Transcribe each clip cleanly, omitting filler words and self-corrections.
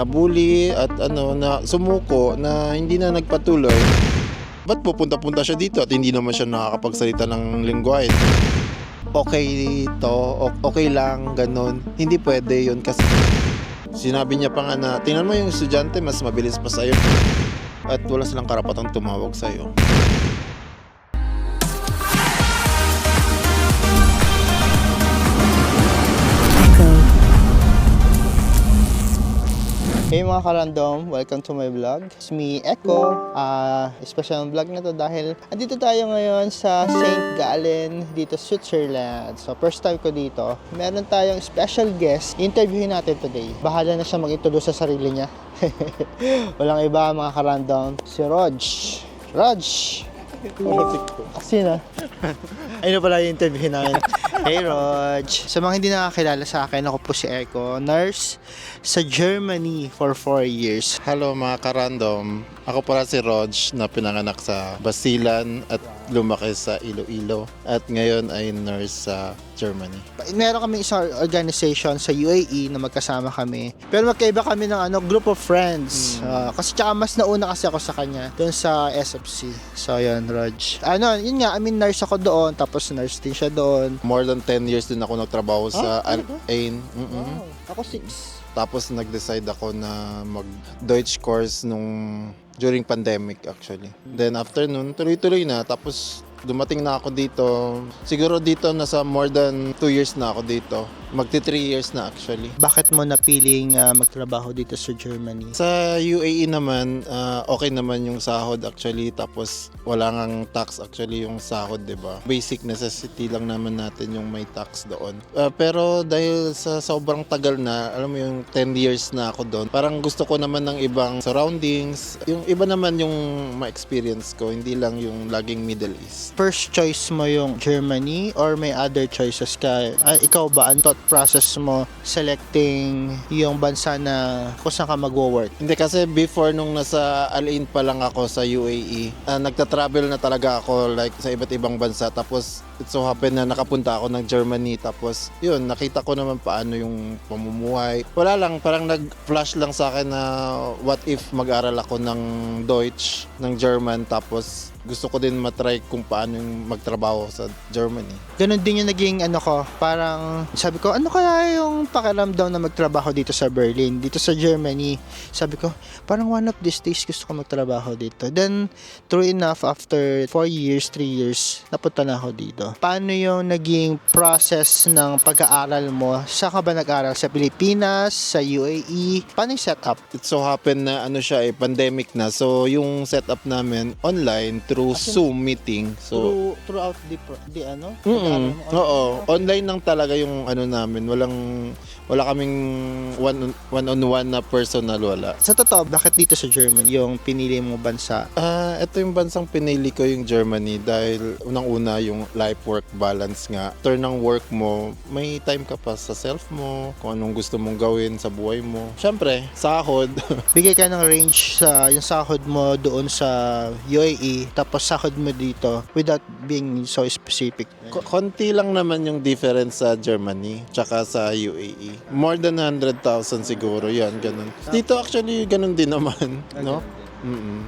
nabully at na sumuko na hindi na nagpatuloy. Ba't pupunta-punta siya dito at hindi naman siya nakakapagsalita ng lingwahe? Okay okay lang, ganun. Hindi pwede yun kasi sinabi niya pa nga na, tingnan mo yung estudyante, mas mabilis pa sa'yo. At wala silang karapatang tumawag sa'yo. Hey mga karandom, welcome to my vlog. It's me, Echo. Special vlog na to dahil andito tayo ngayon sa St. Gallen, dito Switzerland. So first time ko dito. Meron tayong special guest. Interviewin natin today. Bahala na siya mag-introduce sa sarili niya. Walang iba mga karandom. Si Rog. Rog! Kasi na. Ayun na pala yung interview namin. Hey Rog! Sa mga hindi nakakilala sa akin, ako po si Echo, nurse sa Germany for 4 years. Hello mga karandom. Ako pala si Rog na pinanganak sa Basilan at lumaki sa Iloilo. At ngayon ay nurse sa Germany. Meron kami isang organization sa UAE na magkasama kami. Pero magkaiba kami ng group of friends. Kasi tsaka mas nauna kasi ako sa kanya doon sa SFC. So yun, Rog. Yun nga, nurse ako doon, tapos nurse din siya doon. More than 10 years din ako nagtrabaho sa Al-Ain. Wow, ako 6. Tapos nag-decide ako na mag-Deutsch course during pandemic actually. Then after nun, tuloy-tuloy na. Tapos dumating na ako dito. Siguro dito nasa more than 2 years na ako dito. Magti 3 years na actually. Bakit mo napiling magtrabaho dito sa Germany? Sa UAE naman, okay naman yung sahod actually. Tapos wala ngang tax actually yung sahod, di ba? Basic necessity lang naman natin yung may tax doon. Pero dahil sa sobrang tagal na, alam mo yung 10 years na ako doon, parang gusto ko naman ng ibang surroundings. Yung iba naman yung ma-experience ko, hindi lang yung laging Middle East. First choice mo yung Germany or may other choices ka? Ikaw ba, ang thought process mo selecting yung bansa na kung saan ka magwo-work? Hindi kasi before nung nasa Al-Ain pa lang ako sa UAE, nagta-travel na talaga ako like sa iba't ibang bansa. Tapos it so happen na nakapunta ako ng Germany. Tapos yun, nakita ko naman paano yung pamumuhay. Wala lang, parang nag-flash lang sa akin na what if mag-aral ako ng Deutsch, ng German, tapos gusto ko din matry kung paano yung magtrabaho sa Germany. Ganon din yung naging ko, parang sabi ko, ano kaya yung pakiramdam na magtrabaho dito sa Berlin, dito sa Germany. Sabi ko, parang one of these days gusto ko magtrabaho dito. Then, true enough, after 4 years, 3 years, napunta na ako dito. Paano yung naging process ng pag-aaral mo? Saan ka ba nag-aaral? Sa Pilipinas? Sa UAE? Paano yung setup? It so happen na pandemic na. So, yung setup namin online through Zoom meeting. So, Throughout the oo, online lang talaga yung namin. Wala kaming one-on-one na personal, wala. Sa totoo, bakit dito sa Germany yung pinili mo bansa? Ito yung bansang pinili ko, yung Germany, dahil unang-una yung life-work balance nga. After ng work mo, may time ka pa sa self mo, kung anong gusto mong gawin sa buhay mo. Siyempre, sahod. Bigay ka ng range sa yung sahod mo doon sa UAE, tapos sahod mo dito without being so specific. Konti lang naman yung difference sa Germany tsaka sa UAE. More than 100,000 siguro, yan, ganun. Dito actually, ganun din naman, no?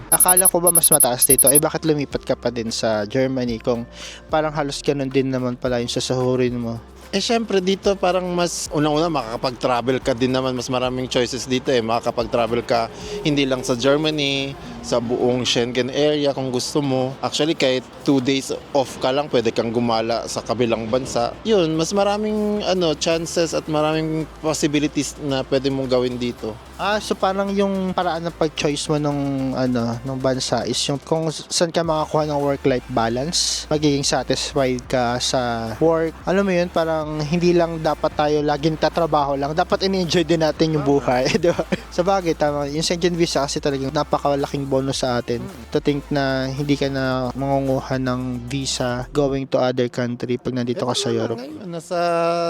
Akala ko ba mas mataas dito? Bakit lumipat ka pa din sa Germany kung parang halos ganun din naman pala yung sasahurin mo? Syempre dito parang mas unang-una makakapag-travel ka din naman, mas maraming choices dito makakapag-travel ka hindi lang sa Germany, sa buong Schengen area kung gusto mo. Actually kahit 2 days off ka lang, pwede kang gumala sa kabilang bansa. Yun, mas maraming chances at maraming possibilities na pwede mong gawin dito. So parang yung paraan ng pag-choice mo nung bansa is yung kung saan ka makakuha ng work-life balance, magiging satisfied ka sa work. Alam mo yun, parang hindi lang dapat tayo laging tatrabaho lang, dapat in-enjoy din natin yung buhay, di ba? Sa bagay, tama. Yung Schengen visa kasi talagang napakalaking bonus sa atin. To think na hindi ka na mangunguha ng visa going to other country pag nandito ka sa Europe. Ngayon, nasa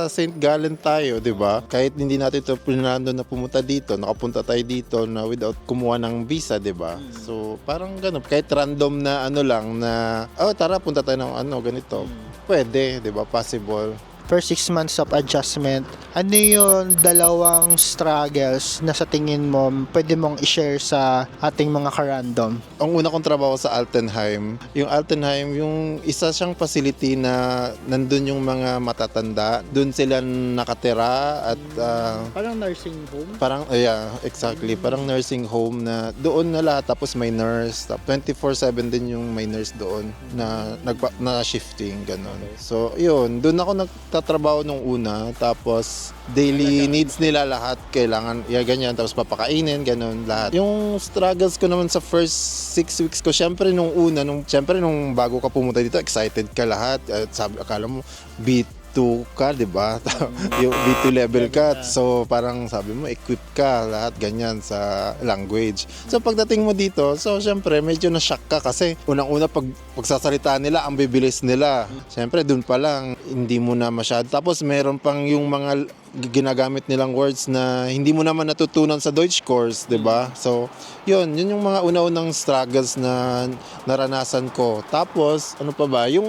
St. Gallen tayo, di ba? Kahit hindi natin ito planado na pumunta dito, nakapunta tayo dito na without kumuha ng visa, di ba? So, parang ganun. Kahit random na lang na, tara, punta tayo ng ganito. Pwede, di ba? Possible. first 6 months of adjustment, ano yung dalawang struggles na sa tingin mo pwede mong i-share sa ating mga ka-random? Ang una kong trabaho sa Altenheim, yung isa siyang facility na nandun yung mga matatanda. Doon sila nakatira at Parang nursing home? parang, yeah, exactly. Parang nursing home na doon na lahat. Tapos may nurse. 24/7 din yung may nurse doon na shifting, ganun. So, yun. Doon ako nagtatrabaho nung una. Tapos, daily needs nila lahat. Kailangan, ganyan. Tapos papakainin, ganun, lahat. Yung struggles ko naman sa first 6 weeks ko, syempre nung una, nung bago ka pumunta dito, excited ka lahat. At sabi, akala mo, B2 ka, di ba? Yung B2 level ka. So, parang sabi mo, equip ka, lahat ganyan sa language. So, pagdating mo dito, so, syempre, medyo na-shock ka kasi unang-una, pagsasalita nila, ang bibilis nila. Syempre, dun pa lang, hindi mo na masyado. Tapos, meron pang yung mga ginagamit nilang words na hindi mo naman natutunan sa Deutsch course, 'di ba? So, yun yung mga una-unang struggles na naranasan ko. Tapos, ano pa ba? Yun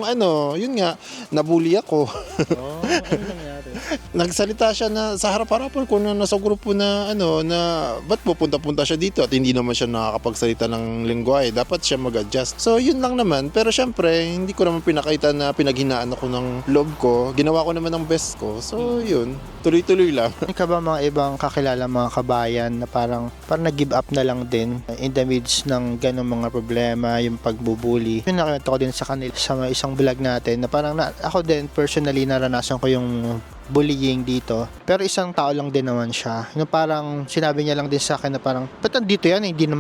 nga, nabully ako. Oh, ano nangyari? Nagsalita siya na sa harap-harapan ko na nasa grupo na na ba't pupunta-punta siya dito at hindi naman siya nakakapagsalita ng lingwahe. Dapat siya mag-adjust. So, yun lang naman. Pero syempre, hindi ko naman pinakita na pinaghinaan ako ng loob ko. Ginawa ko naman ang best ko. So, yun. Tuloy-tuloy lang. May ka ba mga ibang kakilala, mga kabayan na parang nag-give up na lang din in the midst ng ganong mga problema, yung pagbubuli? Yung nakita ko din sa kanila sa isang vlog natin na parang ako din personally naranasan ko yung bullying dito. Pero isang tao lang din naman siya. Yung parang sinabi niya lang din sa akin na parang, ba't nandito yan? Hindi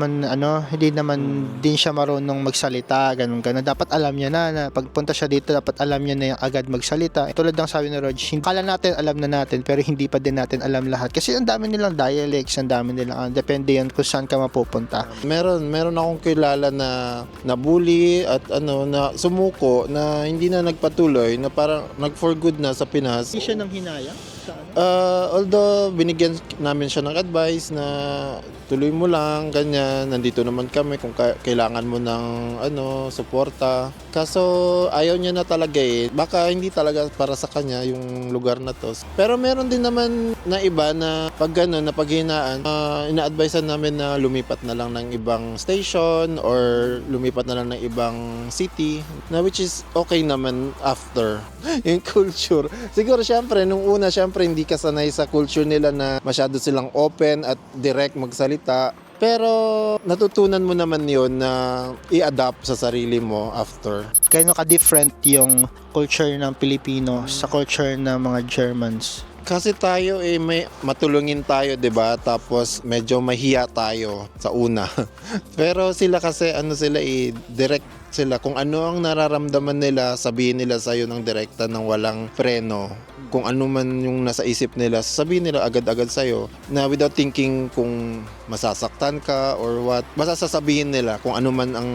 naman din siya marunong magsalita, ganun. Dapat alam niya na pagpunta siya dito, dapat alam niya na yung agad magsalita. Tulad ng sabi ni Rog, kala natin alam na natin, pero hindi pa din natin alam lahat. Kasi ang dami nilang dialects, ang dami nilang, depende yan kung saan ka mapupunta. Meron akong kilala na bully at na sumuko na hindi na nagpatuloy, na parang nag for good na sa Pinas. Hindi siya nang hinayang? Saan? Although binigyan namin siya ng advice na tuloy mo lang, ganyan, nandito naman kami kung kailangan mo ng suporta. Kaso ayaw niya na talaga baka hindi talaga para sa kanya yung lugar na to. Pero meron din naman na iba na pag gano'n, na paghinaan, ina-advisean namin na lumipat na lang ng ibang station or lumipat na lang ng ibang city, na which is okay naman after. Yung culture. Siguro syempre, nung una hindi ka sanay sa culture nila na masyado silang open at direct magsalita. Pero natutunan mo naman yon na i-adapt sa sarili mo after. Kaya ka-different yung culture ng Pilipino sa culture ng mga Germans? Kasi tayo may matulungin tayo, 'di ba? Tapos medyo mahiya tayo sa una. Pero sila kasi direct sila. Kung ano ang nararamdaman nila, sabihin nila sa iyo ng direkta ng walang preno. Kung ano man yung nasa isip nila, sabihin nila agad-agad sa iyo na without thinking kung masasaktan ka or what. Basta sasabihin nila kung ano man ang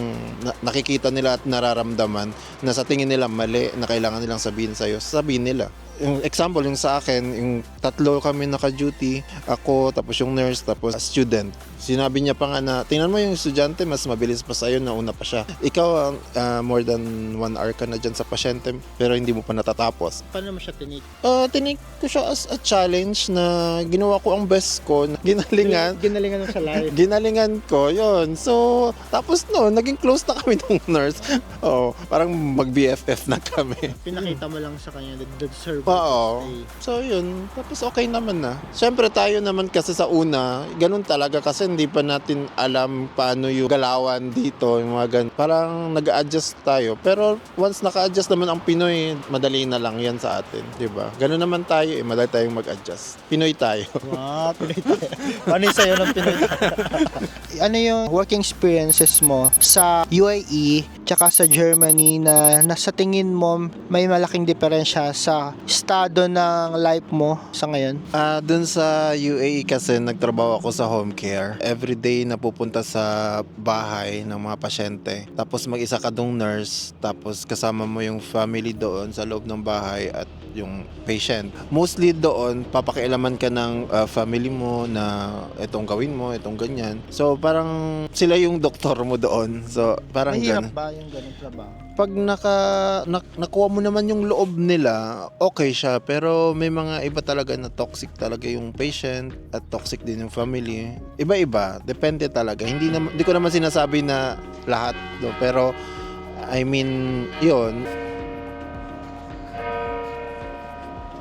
nakikita nila at nararamdaman na sa tingin nila mali na kailangan nilang sabihin sa iyo, sabihin nila. Yung example, yung sa akin, yung 3 kami naka-duty, ako, tapos yung nurse, tapos student. Sinabi niya pa nga na, tingnan mo yung estudyante, mas mabilis pa sa'yo, nauna pa siya. Ikaw, more than 1 hour ka na dyan sa pasyente, pero hindi mo pa natatapos. Paano mo siya tinik? Tinik ko siya as a challenge na ginawa ko ang best ko, ginalingan. Ginalingan mo sa live. Ginalingan ko, yon. So, tapos naging close na kami ng nurse. Parang mag-BFF na kami. Pinakita mo lang sa kanya, deserve. Oo. So, yun. Tapos okay naman na. Siyempre, tayo naman kasi sa una, ganun talaga kasi hindi pa natin alam paano yung galawan dito, yung mga ganun. Parang nag-a-adjust tayo. Pero once naka-adjust naman ang Pinoy, madali na lang yan sa atin. Diba? Ganun naman tayo madali tayong mag-adjust. Pinoy tayo. Wow, Pinoy tayo. Ano yung sa'yo ng Pinoy tayo? Ano yung working experiences mo sa UAE tsaka sa Germany na nasa tingin mo may malaking diferensya sa estado ng life mo sa ngayon? Dun sa UAE kasi nagtrabaho ako sa home care. Everyday napupunta sa bahay ng mga pasyente. Tapos mag-isa ka dong nurse. Tapos kasama mo yung family doon sa loob ng bahay at yung patient. Mostly doon, papakialaman ka ng family mo na itong gawin mo, itong ganyan. So parang sila yung doktor mo doon. So parang Mahirap ba yung ganung trabaho? Pag nakuha mo naman yung loob nila, okay siya. Pero may mga iba talaga na toxic talaga yung patient at toxic din yung family. Iba-iba, depende talaga. Hindi ko naman sinasabi na lahat do, pero I mean, yun.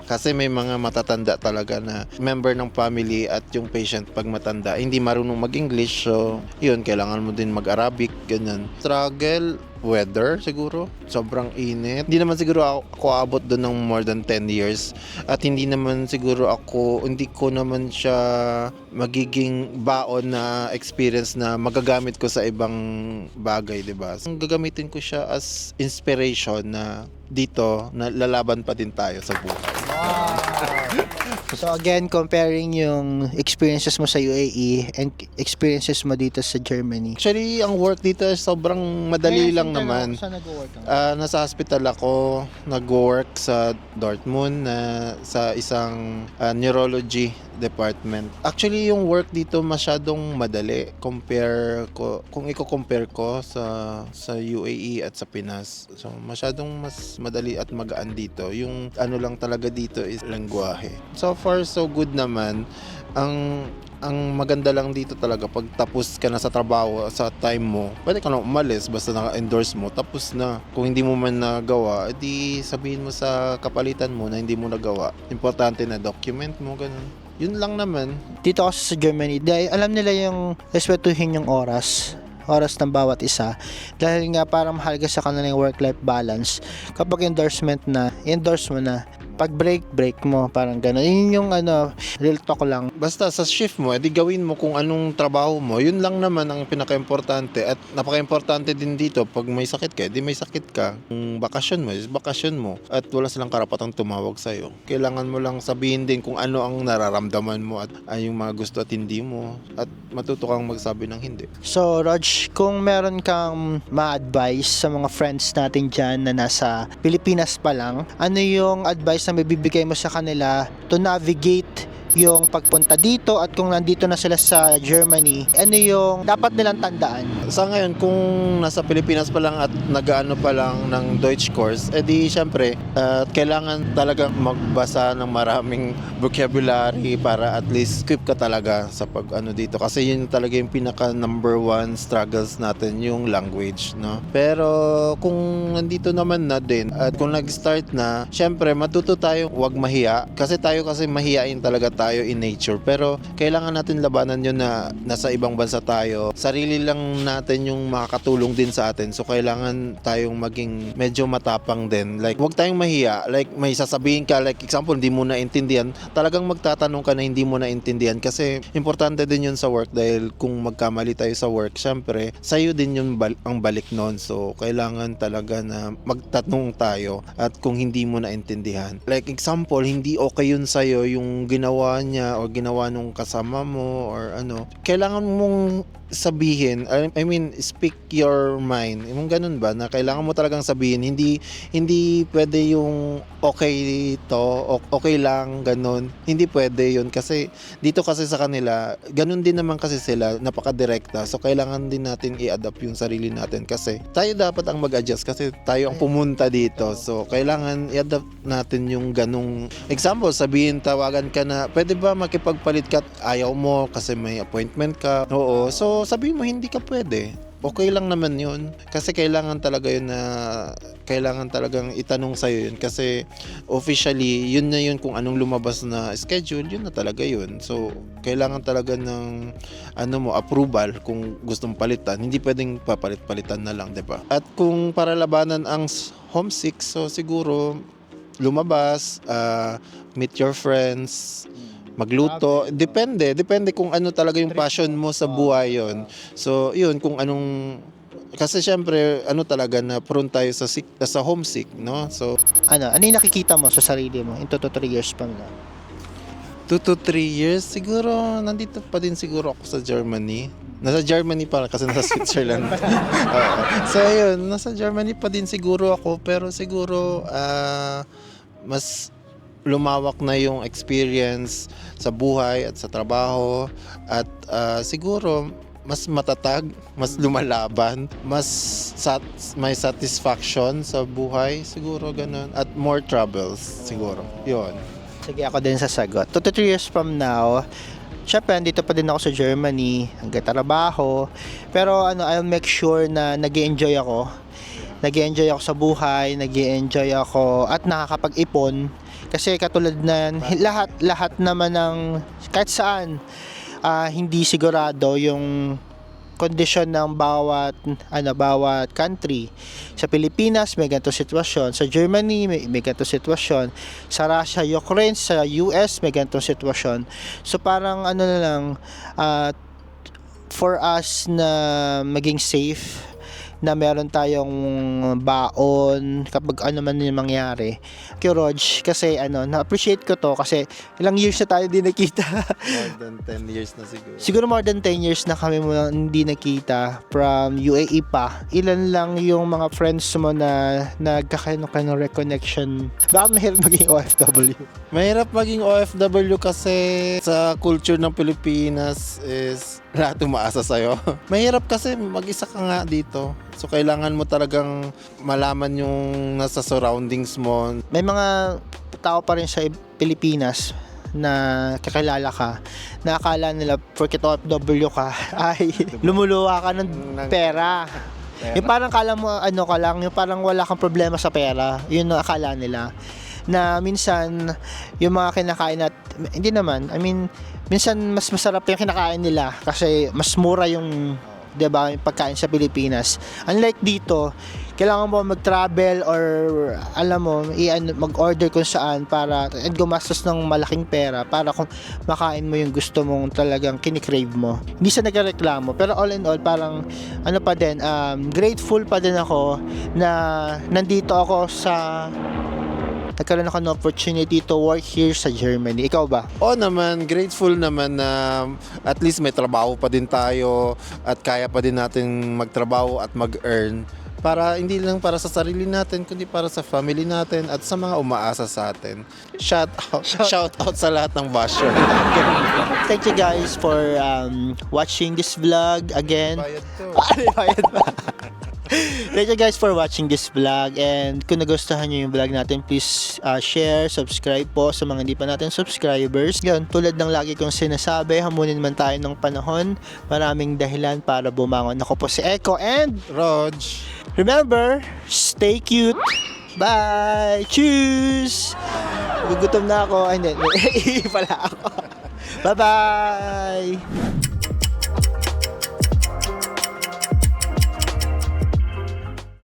Kasi may mga matatanda talaga na member ng family at yung patient pag matanda, hindi marunong mag-English. So, yun, kailangan mo din mag-Arabic, ganyan. Struggle, weather siguro. Sobrang init. Hindi naman siguro ako abot doon ng more than 10 years. At hindi ko naman siya magiging baon na experience na magagamit ko sa ibang bagay, di ba? So, gagamitin ko siya as inspiration na dito, na lalaban pa din tayo sa buhay. So again, comparing yung experiences mo sa UAE and experiences mo dito sa Germany. Actually, ang work dito sobrang madali lang naman. Saan nag-work ka? Nasa hospital ako, nag-work sa Dortmund sa isang neurology department. Actually, yung work dito masyadong madali kung i-compare ko sa UAE at sa Pinas. So, masyadong mas madali at magaan dito. Yung ano lang talaga dito is lengguwahe. So far, so good naman. Ang maganda lang dito talaga pag tapos ka na sa trabaho sa time mo, pwede ka na umalis basta naka-endorse mo, tapos na. Kung hindi mo man nagawa, edi sabihin mo sa kapalitan mo na hindi mo nagawa. Importante na document mo, ganun. Yun lang naman. Dito kasi sa Germany, dahil alam nila yung respetuhin yung oras ng bawat isa, dahil nga para mahalaga sa kanila yung work-life balance. Kapag endorse mo na, pag break mo, parang gano'n. Yun yung real talk lang. Basta sa shift mo, edi gawin mo kung anong trabaho mo. Yun lang naman ang pinaka-importante. At napaka-importante din dito, pag may sakit ka, edi may sakit ka. Kung bakasyon mo, is bakasyon mo. At wala silang karapatang tumawag sa'yo. Kailangan mo lang sabihin din kung ano ang nararamdaman mo at yung mga gusto at hindi mo. At matuto kang magsabi ng hindi. So, Rog, kung meron kang ma-advise sa mga friends natin dyan na nasa Pilipinas pa lang, ano yung advice na mabibigay mo sa kanila to navigate yung pagpunta dito, at kung nandito na sila sa Germany, ano yung dapat nilang tandaan? Sa ngayon, kung nasa Pilipinas pa lang at nag-ano pa lang ng Deutsch course, edi syempre, kailangan talaga magbasa ng maraming vocabulary para at least equip ka talaga sa pag-ano dito. Kasi yun talaga yung pinaka number one struggles natin, yung language, no? Pero kung nandito naman na din at kung nag-start na, syempre matuto tayo wag mahiya. Kasi mahiyain talaga tayo in nature, pero kailangan natin labanan yun na nasa ibang bansa tayo. Sarili lang natin yung makakatulong din sa atin, so kailangan tayong maging medyo matapang din. Like, huwag tayong mahiya. Like, may sasabihin ka, like example, hindi mo naintindihan, talagang magtatanong ka na hindi mo naintindihan, kasi importante din yun sa work. Dahil kung magkamali tayo sa work, syempre sa'yo din yung ang balik nun. So kailangan talaga na magtatanong tayo, at kung hindi mo naintindihan, like example, hindi okay yun sa'yo yung ginawa niya o ginawa nung kasama mo or ano, kailangan mong sabihin, I mean, speak your mind. Yung ganun ba, na kailangan mo talagang sabihin, hindi pwede yung okay okay lang, ganun. Hindi pwede yun, kasi dito kasi sa kanila, ganun din naman kasi sila, napaka-direkta. So kailangan din natin i-adapt yung sarili natin, kasi tayo dapat ang mag-adjust, kasi tayo ang pumunta dito. So kailangan i-adapt natin yung ganung example, sabihin, tawagan ka na, pwede ba makipagpalit ka, ayaw mo kasi may appointment ka. Oo, so sabihin mo hindi ka pwede. Okay lang naman yun, kasi kailangan talaga yun na kailangan talagang itanong sa'yo yun, kasi officially yun na yun, kung anong lumabas na schedule, yun na talaga yun. So kailangan talaga ng approval kung gustong palitan. Hindi pwedeng papalit-palitan na lang, diba? At kung para labanan ang homesick, so siguro lumabas, meet your friends, magluto, depende kung ano talaga yung passion mo sa buhay yon. So yun, kung anong, kasi syempre talaga na prone tayo sa homesick, no? So Ano yung nakikita mo sa sarili mo in 2 to 3 years from now? 2 to 3 years siguro nandito pa din siguro ako sa Germany. Nasa Germany pa kasi nasa Switzerland. So yun, nasa Germany pa din siguro ako, pero siguro mas lumawak na yung experience sa buhay at sa trabaho, at siguro mas matatag, mas lumalaban, mas may satisfaction sa buhay, siguro ganun. At more troubles, siguro. Yun. Sige, ako din sasagot. 2 to 3 years from now, syempre, dito pa din ako sa Germany, nagtatrabaho. Pero I'll make sure na nag-enjoy ako. Nag-enjoy ako sa buhay, nag-enjoy ako at nakakapag-ipon. Kasi katulad na lahat naman ng kahit saan, hindi sigurado yung kondisyon ng bawat country. Sa Pilipinas may ganitong sitwasyon, sa Germany may ganitong sitwasyon, sa Russia, Ukraine, sa US may ganitong sitwasyon. So parang na lang, for us na maging safe, na meron tayong baon kapag ano man yung mangyari. Kay Rog, kasi na-appreciate ko to kasi ilang years na tayo hindi nakita. More than 10 years na siguro. Siguro more than 10 years na kami mo hindi nakita from UAE pa. Ilan lang yung mga friends mo na nagkakaino-kaino reconnection. Bakit mahirap maging OFW? Mahirap maging OFW kasi sa culture ng Pilipinas is lahat umaasa sa'yo. Mahirap kasi mag-isa ka nga dito. So kailangan mo talagang malaman yung nasa surroundings mo. May mga tao pa rin sa Pilipinas na kakilala ka, na akala nila porket OFW ka ay lumuluwa ka ng pera. Yung parang kala mo yung parang wala kang problema sa pera. Yun ang akala nila. Na minsan yung mga kinakain hindi naman, minsan mas masarap yung kinakain nila kasi mas mura yung 'di ba, yung pagkain sa Pilipinas. Unlike dito, kailangan mo mag-travel or alam mo, mag-order kung saan para and gumastos ng malaking pera para kung makain mo yung gusto mong talagang kinikrave mo. Hindi sa nagreklamo, pero all in all parang pa din, grateful pa din ako na nandito ako nagkaroon ako ng opportunity to work here sa Germany. Ikaw ba? Oo naman, grateful naman na at least may trabaho pa din tayo at kaya pa din natin magtrabaho at mag-earn. Para hindi lang para sa sarili natin, kundi para sa family natin at sa mga umaasa sa atin. Shout out sa lahat ng basher. Thank you guys for watching this vlog again. Bayad to. Bayad ba? Thank you guys for watching this vlog, and kung nagustuhan nyo yung vlog natin, please share, subscribe po sa mga hindi pa natin subscribers. Yun, tulad ng lagi kong sinasabi, hamunin man tayo ng panahon, maraming dahilan para bumangon. Ako po si Echo, and Rog. remember, stay cute. Bye! Cheers! Gugutom na ako. Ay, hindi. Pala ako. Bye-bye!